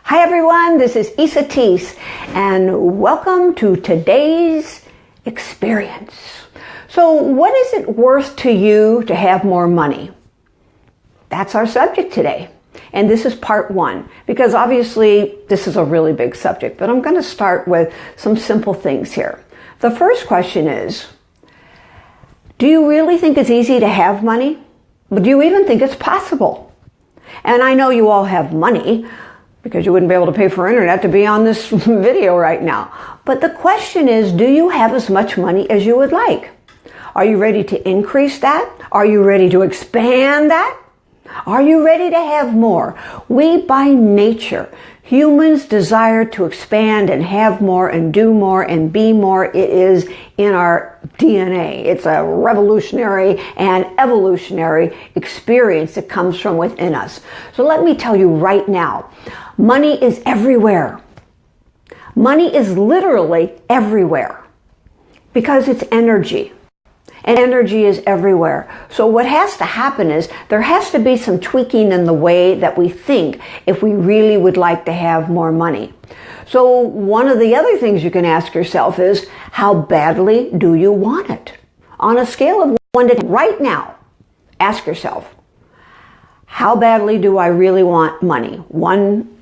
Hi everyone, this is Isa Teese, and welcome to today's experience. So what is it worth to you to have more money? That's our subject today. And this is part one, because obviously this is a really big subject, but I'm going to start with some simple things here. The first question is, do you really think it's easy to have money? Do you even think it's possible? And I know you all have money, because you wouldn't be able to pay for internet to be on this video right now. But the question is, do you have as much money as you would like? Are you ready to increase that? Are you ready to expand that? Are you ready to have more? We, by nature, humans desire to expand and have more and do more and be more. It is in our DNA. It's a revolutionary and evolutionary experience that comes from within us. So let me tell you right now, money is everywhere. Money is literally everywhere because it's energy. And energy is everywhere. So what has to happen is there has to be some tweaking in the way that we think if we really would like to have more money. So one of the other things you can ask yourself is, how badly do you want it? On a scale of 1 to 10, right now, ask yourself, how badly do I really want money? 1,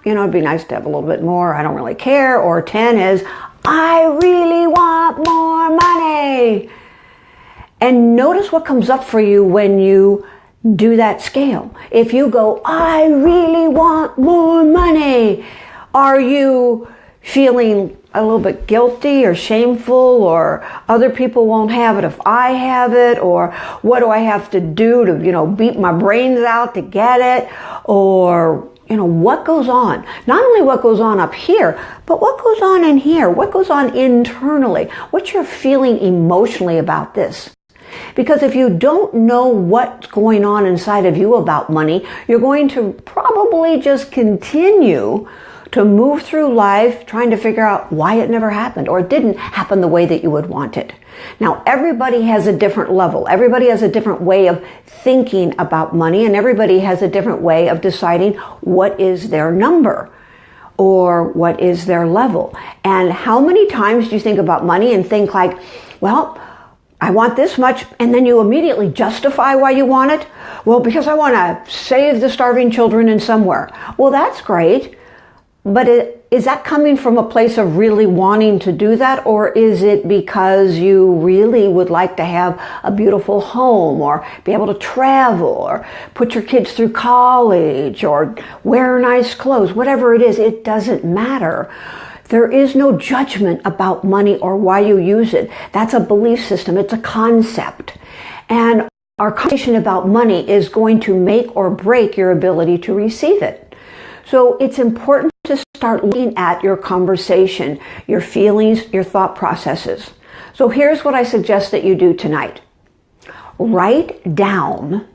it'd be nice to have a little bit more, I don't really care. Or 10 is, I really want more money. And notice what comes up for you when you do that scale. If you go, I really want more money, are you feeling a little bit guilty or shameful, or other people won't have it if I have it, or what do I have to do to, beat my brains out to get it, or what goes on? Not only what goes on up here, but what goes on in here? What goes on internally? What you're feeling emotionally about this? Because if you don't know what's going on inside of you about money, you're going to probably just continue to move through life trying to figure out why it never happened or it didn't happen the way that you would want it. Now, everybody has a different level. Everybody has a different way of thinking about money, and everybody has a different way of deciding what is their number or what is their level. And how many times do you think about money and think like, well, I want this much, and then you immediately justify why you want it? Well, because I want to save the starving children in somewhere. Well, that's great, but is that coming from a place of really wanting to do that, or is it because you really would like to have a beautiful home, or be able to travel, or put your kids through college, or wear nice clothes? Whatever it is, it doesn't matter. There is no judgment about money or why you use it. That's a belief system. It's a concept. And our conversation about money is going to make or break your ability to receive it. So it's important to start looking at your conversation, your feelings, your thought processes. So here's what I suggest that you do tonight. Write down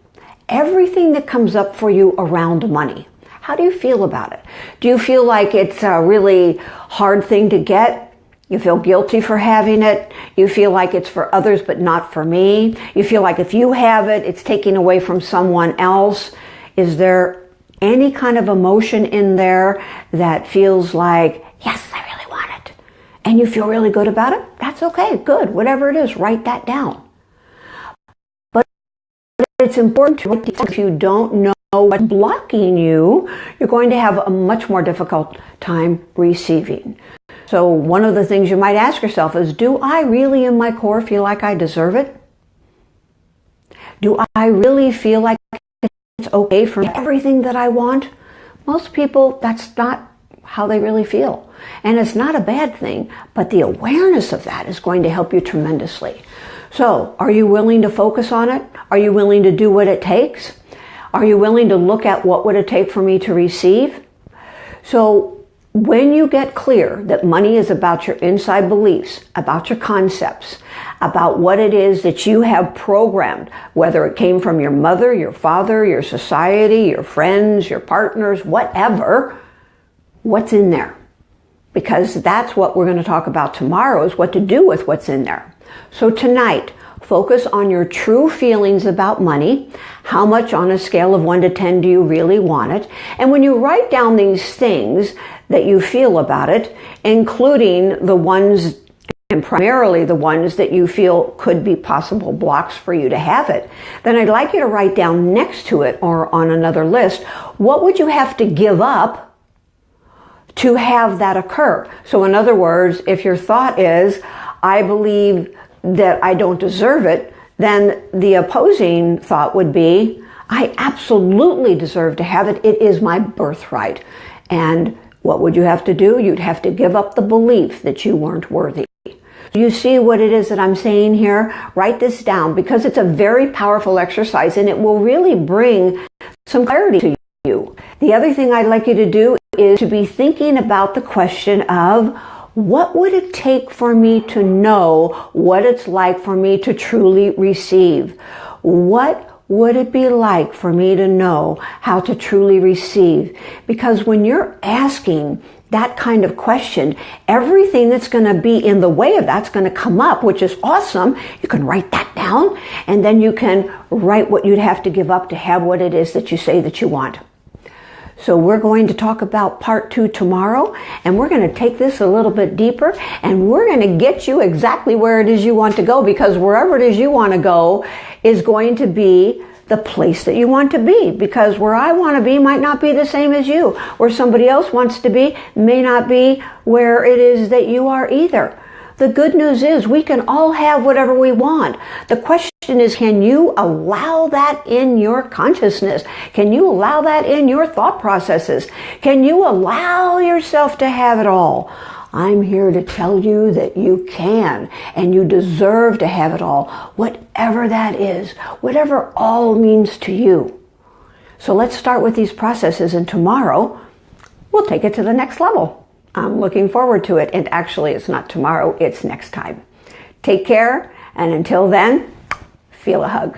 everything that comes up for you around money. How do you feel about it? Do you feel like it's a really hard thing to get? You feel guilty for having it? You feel like it's for others but not for me? You feel like if you have it, it's taking away from someone else? Is there any kind of emotion in there that feels like, yes, I really want it, and you feel really good about it? That's okay, good. Whatever it is, write that down. But it's important to, if you don't know what's blocking you, you're going to have a much more difficult time receiving. So one of the things you might ask yourself is, do I really in my core feel like I deserve it? Do I really feel like it's okay for everything that I want? Most people, that's not how they really feel. And it's not a bad thing, but the awareness of that is going to help you tremendously. So are you willing to focus on it? Are you willing to do what it takes? Are you willing to look at what would it take for me to receive? So when you get clear that money is about your inside beliefs, about your concepts, about what it is that you have programmed, whether it came from your mother, your father, your society, your friends, your partners, whatever, what's in there? Because that's what we're going to talk about tomorrow, is what to do with what's in there. So tonight, Focus on your true feelings about money. How much on a scale of 1 to 10 do you really want it? And when you write down these things that you feel about it, including the ones and primarily the ones that you feel could be possible blocks for you to have it, then I'd like you to write down next to it or on another list, what would you have to give up to have that occur? So in other words, if your thought is, I believe that I don't deserve it, then the opposing thought would be, I absolutely deserve to have it. It is my birthright. And what would you have to do? You'd have to give up the belief that you weren't worthy. You see what it is that I'm saying here? Write this down because it's a very powerful exercise and it will really bring some clarity to you. The other thing I'd like you to do is to be thinking about the question of what would it take for me to know what it's like for me to truly receive? What would it be like for me to know how to truly receive? Because when you're asking that kind of question, everything that's going to be in the way of that's going to come up, which is awesome. You can write that down, and then you can write what you'd have to give up to have what it is that you say that you want. So we're going to talk about part 2 tomorrow, and we're going to take this a little bit deeper, and we're going to get you exactly where it is you want to go, because wherever it is you want to go is going to be the place that you want to be, because where I want to be might not be the same as you. Where somebody else wants to be may not be where it is that you are either. The good news is we can all have whatever we want. The question is, can you allow that in your consciousness? Can you allow that in your thought processes? Can you allow yourself to have it all? I'm here to tell you that you can, and you deserve to have it all, whatever that is, whatever all means to you. So let's start with these processes, and tomorrow we'll take it to the next level. I'm looking forward to it, and actually it's not tomorrow, it's next time. Take care, and until then, feel a hug.